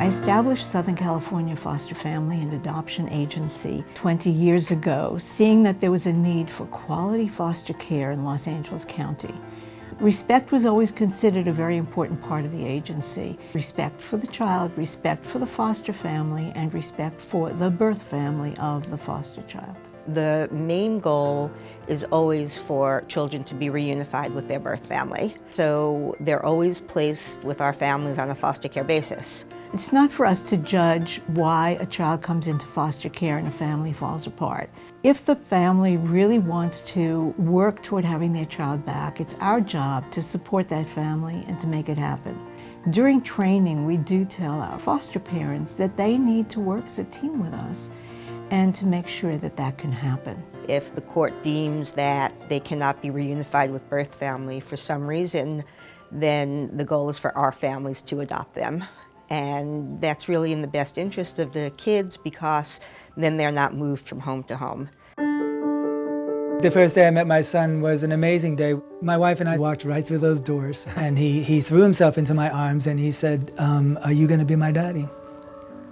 established Southern California Foster Family and Adoption Agency 20 years ago, seeing that there was a need for quality foster care in Los Angeles County. Respect was always considered a very important part of the agency. Respect for the child, respect for the foster family, and respect for the birth family of the foster child. The main goal is always for children to be reunified with their birth family. So they're always placed with our families on a foster care basis. It's not for us to judge why a child comes into foster care and a family falls apart. If the family really wants to work toward having their child back, it's our job to support that family and to make it happen. During training, we do tell our foster parents that they need to work as a team with us and to make sure that that can happen. If the court deems that they cannot be reunified with birth family for some reason, then the goal is for our families to adopt them. And that's really in the best interest of the kids because then they're not moved from home to home. The first day I met my son was an amazing day. My wife and I walked right through those doors, and he threw himself into my arms and he said, are you going to be my daddy?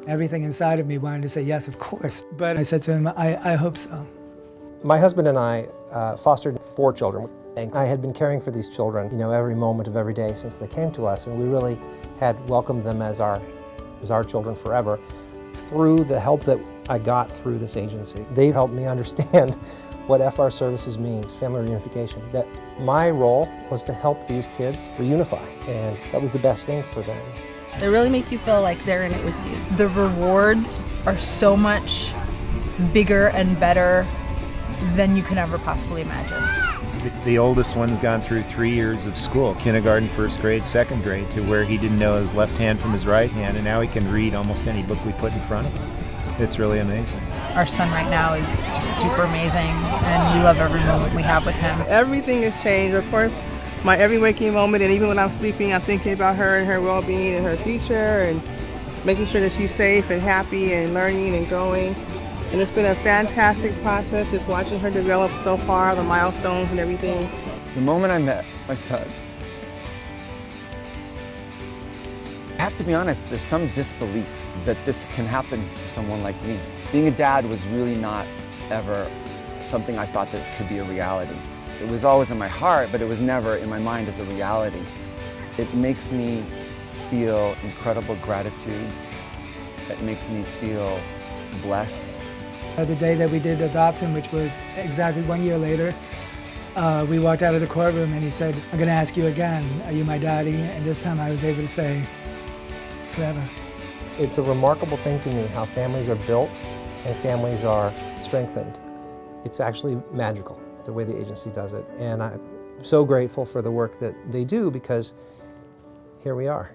Everything inside of me wanted to say yes, of course. But I said to him, I hope so. My husband and I fostered 4 children. And I had been caring for these children, every moment of every day since they came to us, and we really had welcomed them as our children forever. Through the help that I got through this agency, they helped me understand what FR Services means, family reunification. That my role was to help these kids reunify, and that was the best thing for them. They really make you feel like they're in it with you. The rewards are so much bigger and better than you can ever possibly imagine. The oldest one's gone through 3 years of school, kindergarten, first grade, second grade, to where he didn't know his left hand from his right hand, and now he can read almost any book we put in front of him. It's really amazing. Our son right now is just super amazing, and we love every moment we have with him. Everything has changed. Of course, my every waking moment, and even when I'm sleeping, I'm thinking about her and her well-being and her future, and making sure that she's safe and happy and learning and growing. And it's been a fantastic process, just watching her develop so far, the milestones and everything. The moment I met my son, I have to be honest, there's some disbelief that this can happen to someone like me. Being a dad was really not ever something I thought that could be a reality. It was always in my heart, but it was never in my mind as a reality. It makes me feel incredible gratitude. It makes me feel blessed. The day that we did adopt him, which was exactly 1 year later, we walked out of the courtroom and he said, I'm going to ask you again, are you my daddy? And this time I was able to say, forever. It's a remarkable thing to me how families are built and families are strengthened. It's actually magical, the way the agency does it. And I'm so grateful for the work that they do because here we are.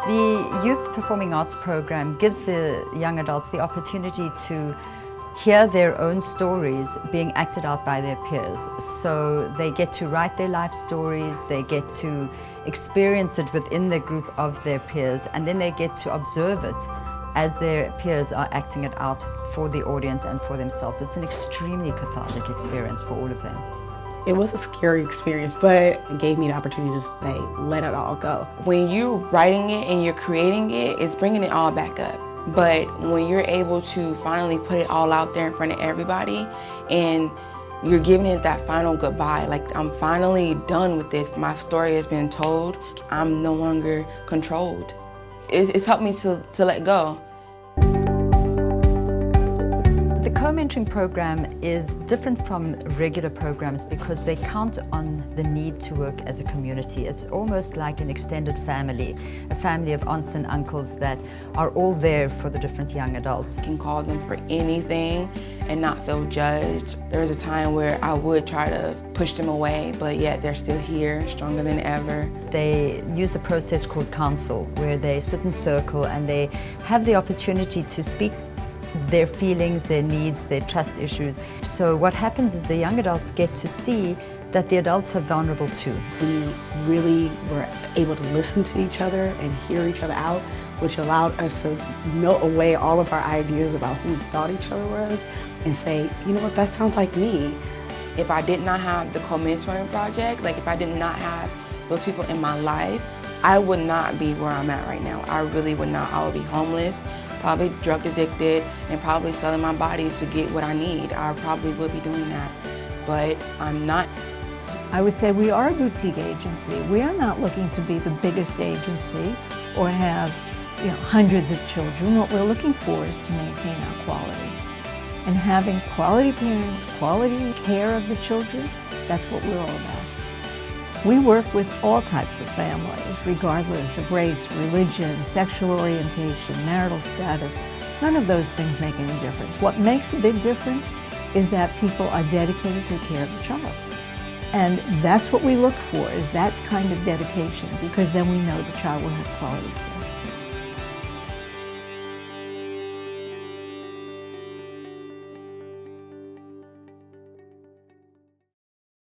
The Youth Performing Arts program gives the young adults the opportunity to hear their own stories being acted out by their peers. So they get to write their life stories, they get to experience it within the group of their peers, and then they get to observe it as their peers are acting it out for the audience and for themselves. It's an extremely cathartic experience for all of them. It was a scary experience, but it gave me the opportunity to say, let it all go. When you're writing it and you're creating it, it's bringing it all back up. But when you're able to finally put it all out there in front of everybody and you're giving it that final goodbye, like I'm finally done with this, my story has been told, I'm no longer controlled. It's helped me to let go. The co-mentoring program is different from regular programs because they count on the need to work as a community. It's almost like an extended family, a family of aunts and uncles that are all there for the different young adults. You can call them for anything and not feel judged. There was a time where I would try to push them away, but yet they're still here, stronger than ever. They use a process called counsel, where they sit in circle and they have the opportunity to speak their feelings, their needs, their trust issues. So what happens is the young adults get to see that the adults are vulnerable too. We really were able to listen to each other and hear each other out, which allowed us to melt away all of our ideas about who we thought each other was and say, you know what, that sounds like me. if I did not have the co-mentoring project, like if I did not have those people in my life, I would not be where I'm at right now. I really would not. I would be homeless, probably drug addicted, and probably selling my body to get what I need. I probably would be doing that, but I'm not. I would say we are a boutique agency. We are not looking to be the biggest agency or have hundreds of children. What we're looking for is to maintain our quality. And having quality parents, quality care of the children, that's what we're all about. We work with all types of families, regardless of race, religion, sexual orientation, marital status. None of those things make any difference. What makes a big difference is that people are dedicated to the care of the child. And that's what we look for, is that kind of dedication, because then we know the child will have quality care.